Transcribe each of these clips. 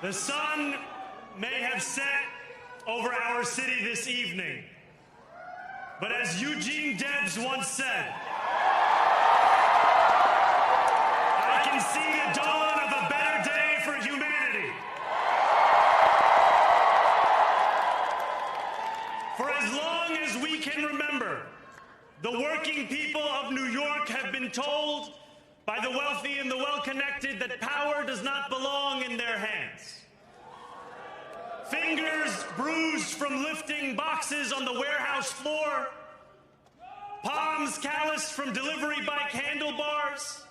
The sun may have set over our city this evening, but as Eugene Debs once said, I can see the dawn of a better day for humanity. For as long as we can remember, the working people of New York have been told by the wealthy and the well-connected that power does not belong in their hands. Fingers bruised from lifting boxes on the warehouse floor, palms calloused from delivery bike handlebars,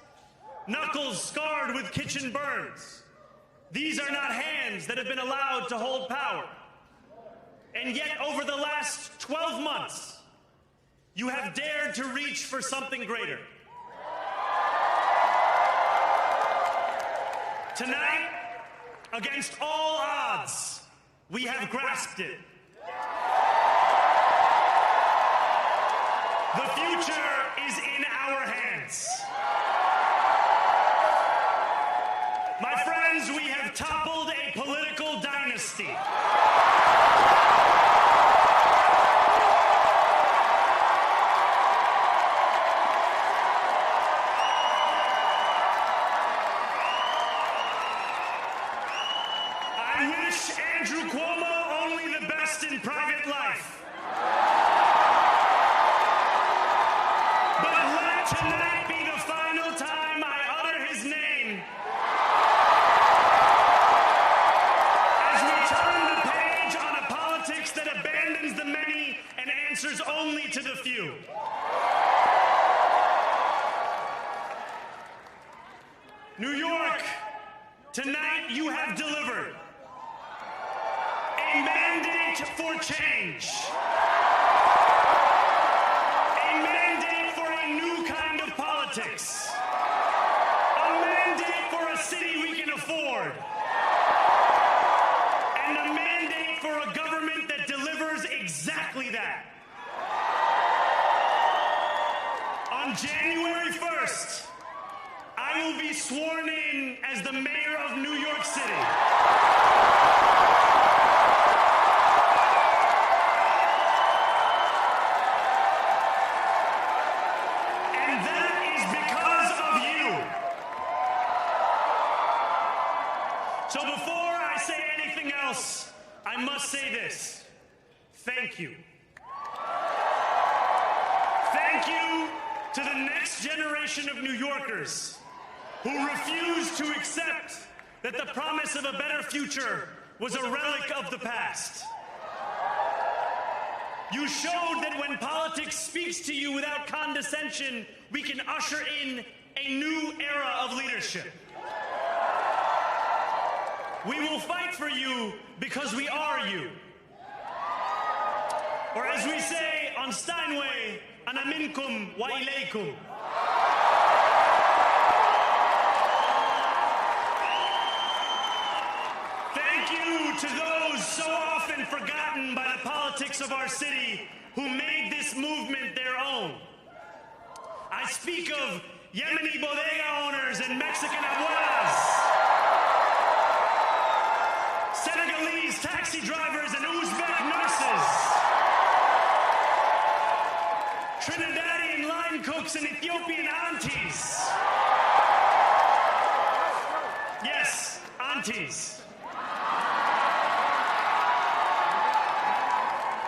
knuckles scarred with kitchen burns. These are not hands that have been allowed to hold power. And yet, over the last 12 months, you have dared to reach for something greater. Tonight, against all odds, we have grasped it. The future is in our hands. My friends, we have toppled a political dynasty. Andrew Cuomo only the best in private life. But let tonight be the final time I utter his name as we turn the page on a politics that abandons the many and answers only to the few. New York, tonight you have delivered a mandate for change. A mandate for a new kind of politics. A mandate for a city we can afford. And a mandate for a government that delivers exactly that. On January 1st, I will be sworn in as the mayor of New York City. So before I say anything else, I must say this. Thank you. Thank you to the next generation of New Yorkers who refuse to accept that the promise of a better future was a relic of the past. You showed that when politics speaks to you without condescension, we can usher in a new era of leadership. We will fight for you because we are you. Or as we say on Steinway, ana minkum wa ilaykum. Thank you to those so often forgotten by the politics of our city who made this movement their own. I speak of Yemeni bodega owners and Mexican abuelas, Senegalese taxi drivers and Uzbek nurses, Trinidadian line cooks and Ethiopian aunties. Yes, aunties.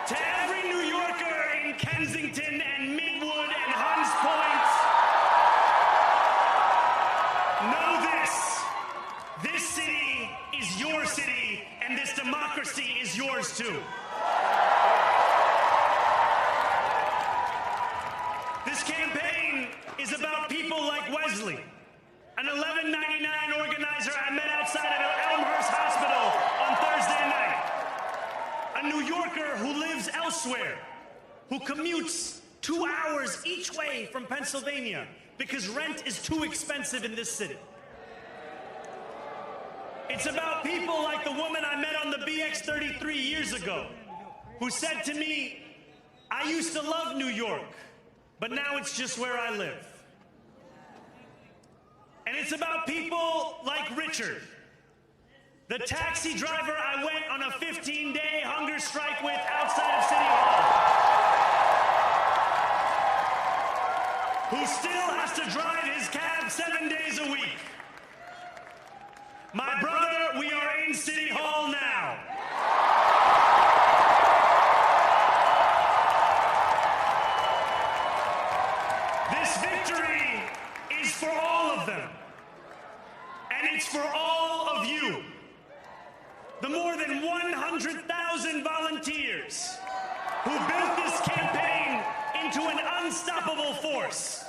To every New Yorker in Kensington and Midwood and Hunts Point, know this. This city is your city, and this democracy is yours too. This campaign is about people like Wesley, an $11.99 organizer I met outside of Elmhurst Hospital on Thursday night. A New Yorker who lives elsewhere, who commutes 2 hours each way from Pennsylvania because rent is too expensive in this city. It's about people like the woman I met on the BX-33 years ago, who said to me, I used to love New York, but now it's just where I live. And it's about people like Richard, The taxi driver I went on a 15-day hunger strike with outside of City Hall, who still has to drive his cab 7 days a week. My brother, we are in City Hall now. This victory is for all of them, and it's for all of you. The more than 100,000 volunteers who built this campaign into an unstoppable force.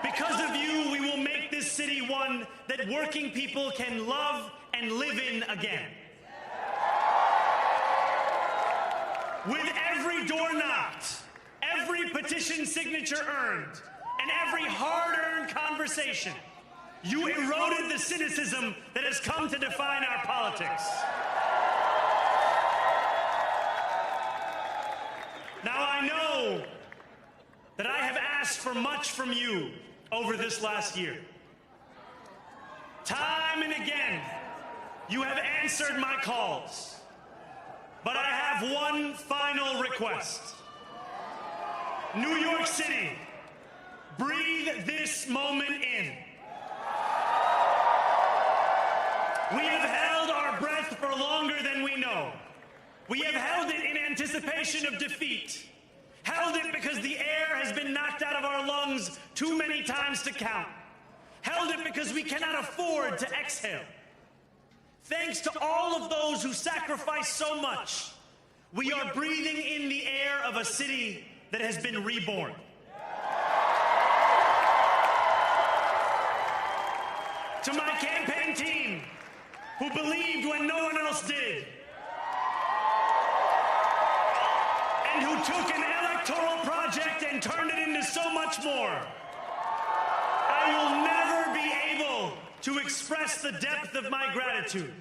Because of you, we will make this city one that working people can love and live in again. With every door knocked, every petition signature earned, and every hard-earned conversation, you eroded the cynicism that has come to define our politics. Now, I know that I have asked for much from you over this last year. Time and again, you have answered my calls. But I have one final request. New York City, breathe this moment in. We have held our breath for longer than we know. We have held it in anticipation of defeat. Held it because the air has been knocked out of our lungs too many times to count. Held it because we cannot afford to exhale. Thanks to all of those who sacrificed so much, we are breathing in the air of a city that has been reborn. To my campaign team, who believed when no one else did, and who took an electoral project and turned it into so much more, I will never be able to express the depth of my gratitude.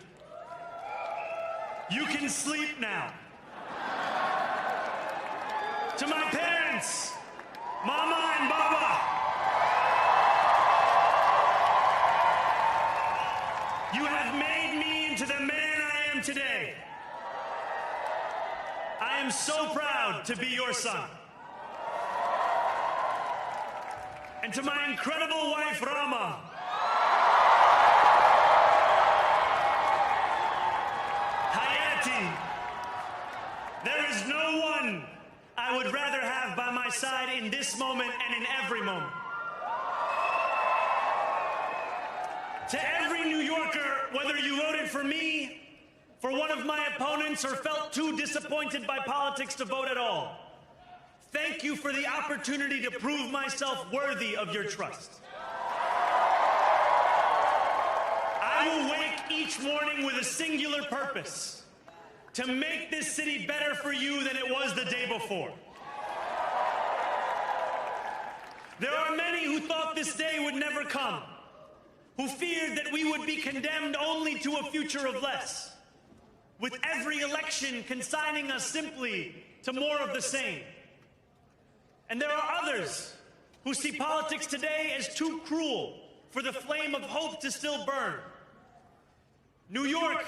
You can sleep now. To my parents, Mama and Baba, you have made me into the man I am today. I am so proud to be your son. And to my incredible wife, Rama, Hayati, there is no one I would rather have by my side in this moment and in every moment. To every New Yorker, whether you voted for me, for one of my opponents, or felt too disappointed by politics to vote at all, thank you for the opportunity to prove myself worthy of your trust. I will wake each morning with a singular purpose: to make this city better for you than it was the day before. There are many who thought this day would never come, who feared that we would be condemned only to a future of less, with every election consigning us simply to more of the same. And there are others who see politics today as too cruel for the flame of hope to still burn. New York,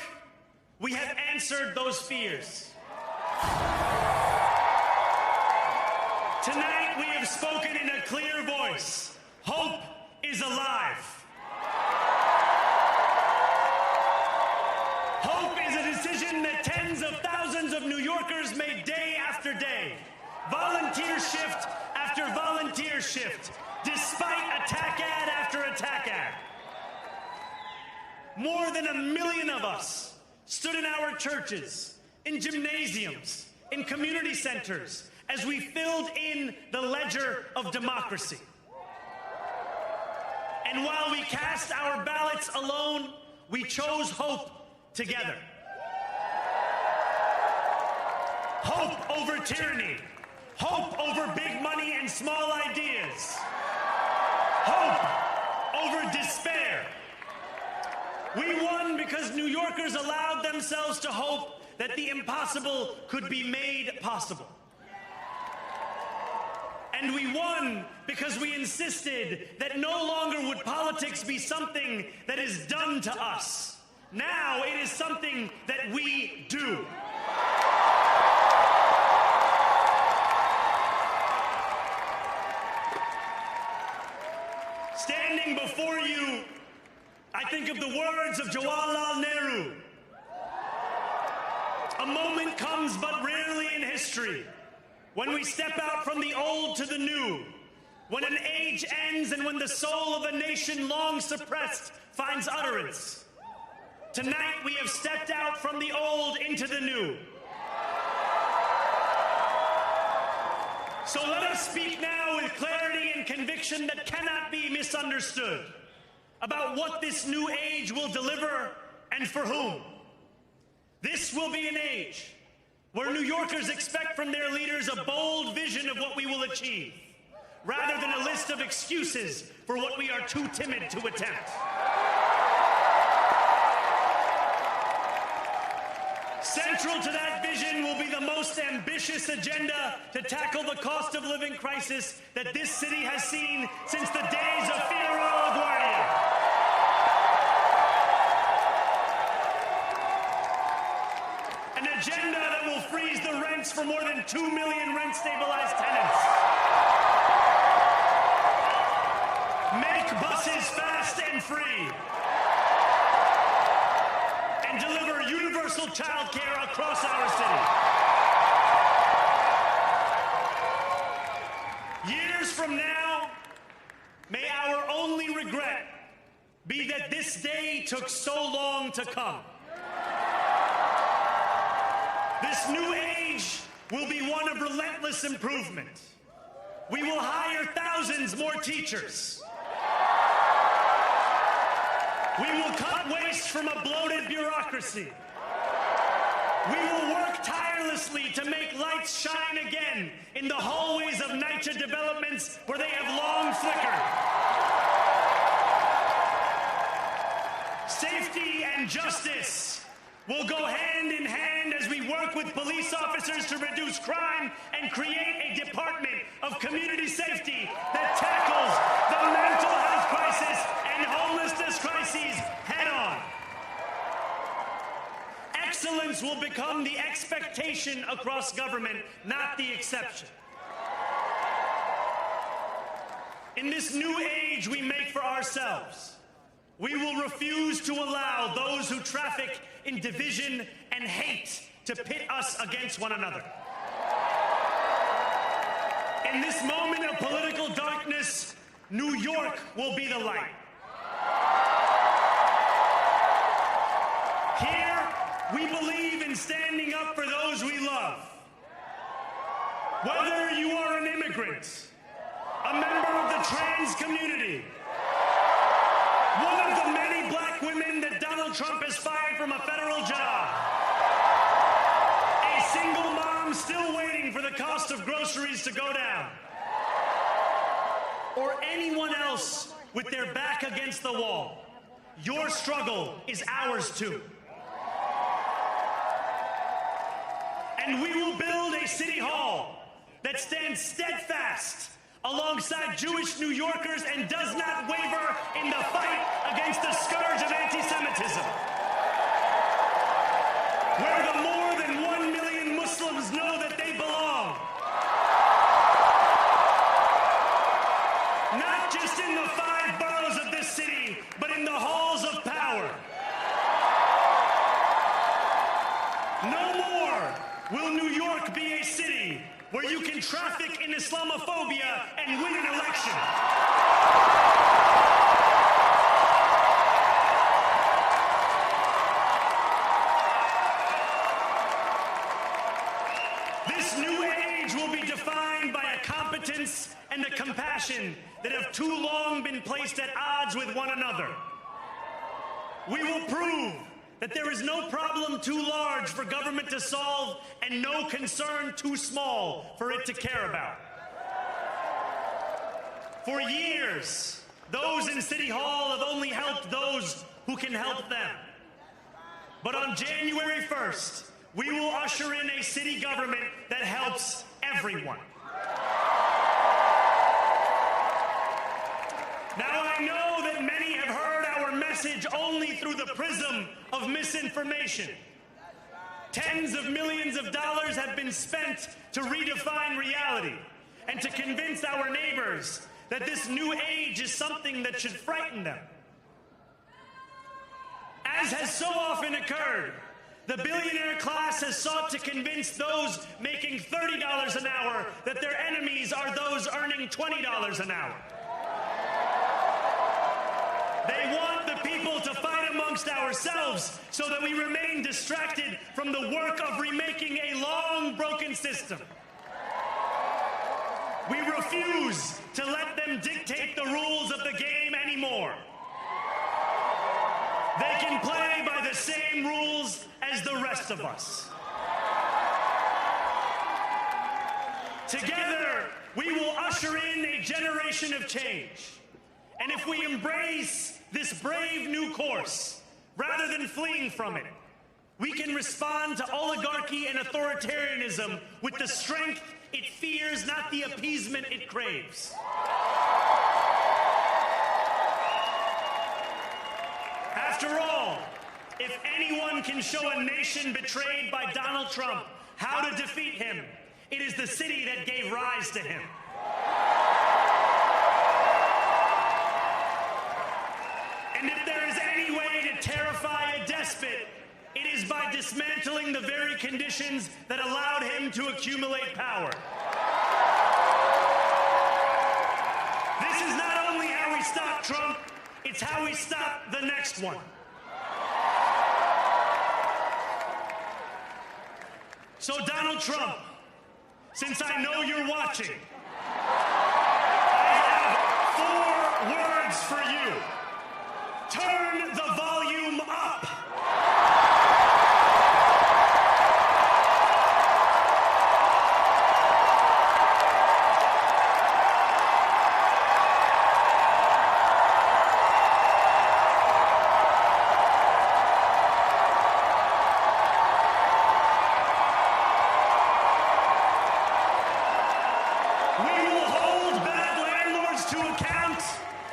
we have answered those fears. Tonight we have spoken in a clear voice. Hope is alive. Hope is a decision that tens of thousands of New Yorkers made day after day, volunteer shift after volunteer shift, despite attack ad after attack ad. More than 1 million of us stood in our churches, in gymnasiums, in community centers, as we filled in the ledger of democracy. And while we cast our ballots alone, we chose hope together. Hope over tyranny. Hope over big money and small ideas. Hope over despair. We won because New Yorkers allowed themselves to hope that the impossible could be made possible. And we won because we insisted that no longer would politics be something that is done to us, Now it is something that we do. Standing before you, I think of the words of Jawaharlal Nehru. A moment comes but rarely in history when we step out from the old to the new, when an age ends and when the soul of a nation long suppressed finds utterance. Tonight we have stepped out from the old into the new. So let us speak now with clarity and conviction that cannot be misunderstood about what this new age will deliver and for whom. This will be an age where New Yorkers expect from their leaders a bold vision of what we will achieve, rather than a list of excuses for what we are too timid to attempt. Central to that vision will be the most ambitious agenda to tackle the cost of living crisis that this city has seen since the days of Figueroa LaGuardia. An agenda that will freeze the rents for more than 2 million rent-stabilized tenants. Make buses fast and free. And deliver universal child care across our city. Years from now, may our only regret be that this day took so long to come. This new age will be one of relentless improvement. We will hire thousands more teachers. We will cut waste from a bloated bureaucracy. We will work tirelessly to make lights shine again in the hallways of NYCHA developments where they have long flickered. Safety and justice will go hand in hand as we work with police officers to reduce crime and create a department of community safety that tackles the mental health crisis and homelessness crises head on. Excellence will become the expectation across government, not the exception. In this new age we make for ourselves, we will refuse to allow those who traffic in division and hate to pit us against one another. In this moment of political darkness, New York will be the light. Here, we believe in standing up for those we love. Whether you are an immigrant, a member of the trans community, one of the many black women that Donald Trump has fired from a federal job, a single mom still waiting for the cost of groceries to go down, or anyone else with their back against the wall, your struggle is ours too. And we will build a city hall that stands steadfast alongside Jewish New Yorkers and does not waver in the fight against the scourge of anti-Semitism. Where the more than 1 million Muslims know that they belong. Not just in the 5 boroughs of this city, but in the halls of power. No more will New York be a city where you can traffic in Islamophobia and win an election. This new age will be defined by a competence and a compassion that have too long been placed at odds with one another. We will prove that there is no problem too large for government to solve and no concern too small for it to care about. For years, those in City Hall have only helped those who can help them. But on January 1st, we will usher in a city government that helps everyone. Now, I know that many have heard our message message only through the prism of misinformation. Tens of millions of dollars have been spent to redefine reality and to convince our neighbors that this new age is something that should frighten them. As has so often occurred, the billionaire class has sought to convince those making $30 an hour that their enemies are those earning $20 an hour. They want the people to fight amongst ourselves so that we remain distracted from the work of remaking a long broken system. We refuse to let them dictate the rules of the game anymore. They can play by the same rules as the rest of us. Together, we will usher in a generation of change. And if we embrace this brave new course, rather than fleeing from it, we can respond to oligarchy and authoritarianism with the strength it fears, not the appeasement it craves. After all, if anyone can show a nation betrayed by Donald Trump how to defeat him, it is the city that gave rise to him. And if there is any way to terrify a despot, it is by dismantling the very conditions that allowed him to accumulate power. This is not only how we stop Trump, it's how we stop the next one. So Donald Trump, since I know you're watching, I have 4 words for you. Turn the volume up. We will hold bad landlords to account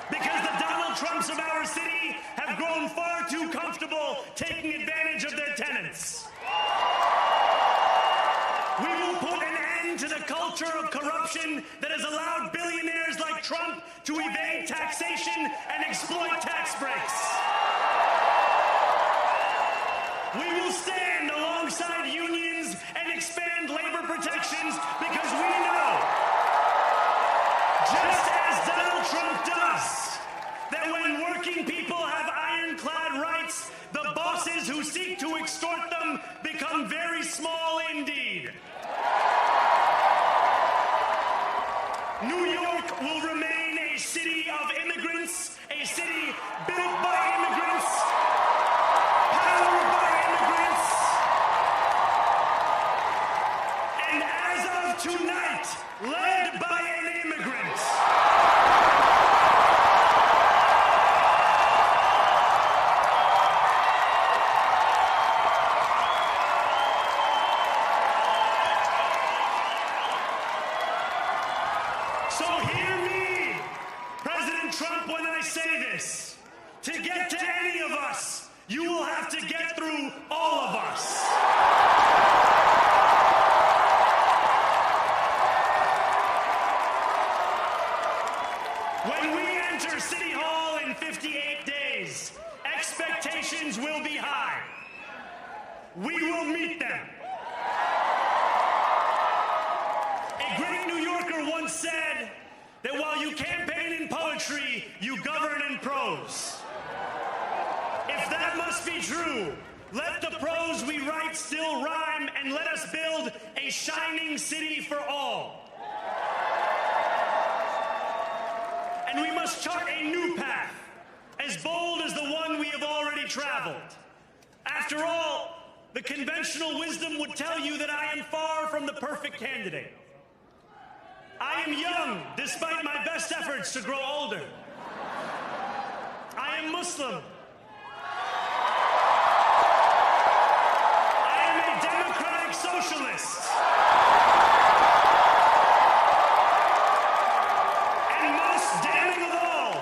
because the Donald Trumps of our city have grown far too comfortable taking advantage of their tenants. We will put an end to the culture of corruption that has allowed billionaires like Trump to evade taxation and exploit tax breaks. We will stand alongside unions and expand labor protections because we know, just as Donald Trump does, that when working people have ironclad rights, the bosses who seek to extort them become very small indeed. New York will remain a city of immigrants, a city built by immigrants, powered by immigrants, and as of tonight, led by an immigrant. So hear me, President Trump, when I say this. To get to any of us, you will have to get through all of us. When we enter City Hall in 58 days, expectations will be high. We will meet them. A great New Yorker once said that while you campaign in poetry, you govern in prose. If that must be true, let the prose we write still rhyme and let us build a shining city for all. And we must chart a new path, as bold as the one we have already traveled. After all, the conventional wisdom would tell you that I am far from the perfect candidate. I am young, despite my best efforts to grow older. I am Muslim. I am a democratic socialist. And most damning of all,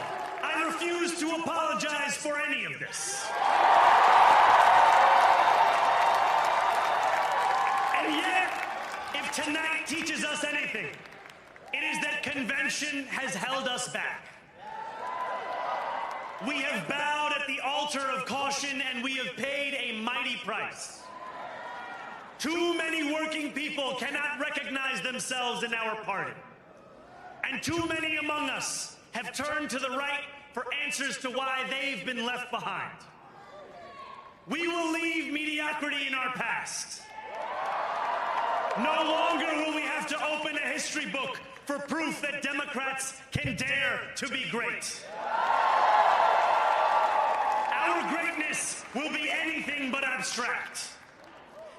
I refuse to apologize for any of this. tonight teaches us anything, it is that convention has held us back. We have bowed at the altar of caution, and we have paid a mighty price. Too many working people cannot recognize themselves in our party. And too many among us have turned to the right for answers to why they've been left behind. We will leave mediocrity in our past. No longer will we have to open a history book for proof that Democrats can dare to be great. Our greatness will be anything but abstract.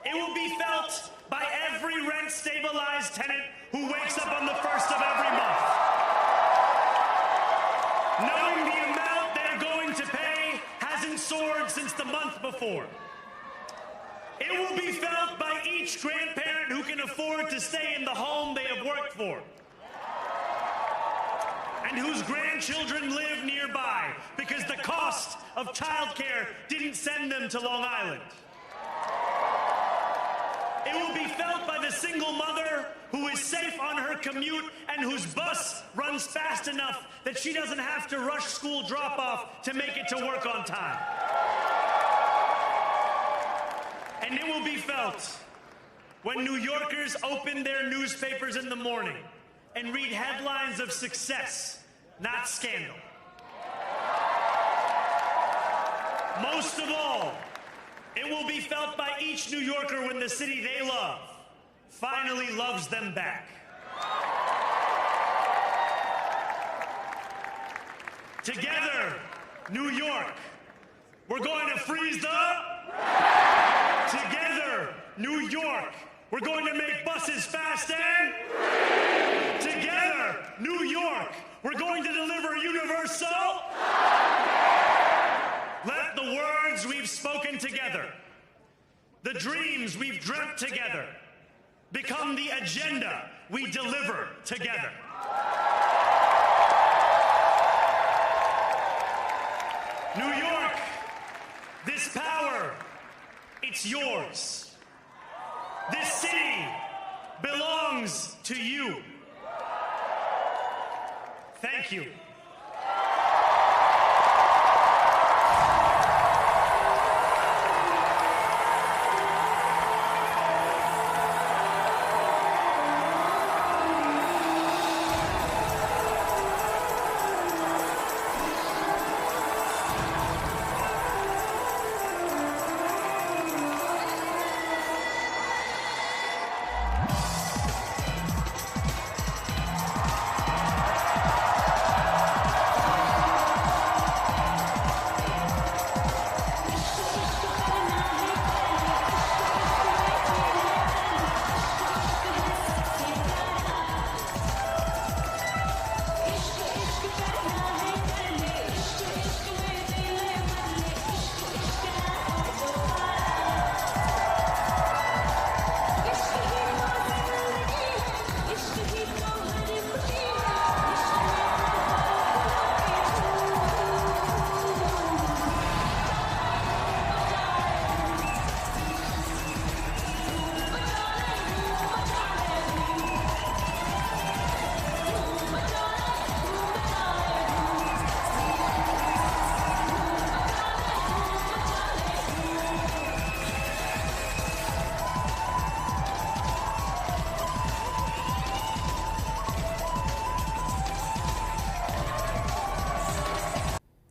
It will be felt by every rent-stabilized tenant who wakes up on the first of every month, knowing the amount they're going to pay hasn't soared since the month before. It will be felt by each grandparent who can afford to stay in the home they have worked for, and whose grandchildren live nearby because the cost of childcare didn't send them to Long Island. It will be felt by the single mother who is safe on her commute and whose bus runs fast enough that she doesn't have to rush school drop-off to make it to work on time. And it will be felt when New Yorkers open their newspapers in the morning and read headlines of success, not scandal. Most of all, it will be felt by each New Yorker when the city they love finally loves them back. Together, New York, we're going to freeze the... Together, New York, we're going to make buses fast and... Together, New York, we're going to deliver universal... Let the words we've spoken together, the dreams we've dreamt together, become the agenda we deliver together. New York, this power, it's yours. This city belongs to you. Thank you.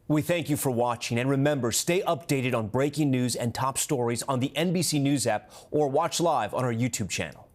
We thank you for watching, and remember, stay updated on breaking news and top stories on the NBC News app or watch live on our YouTube channel.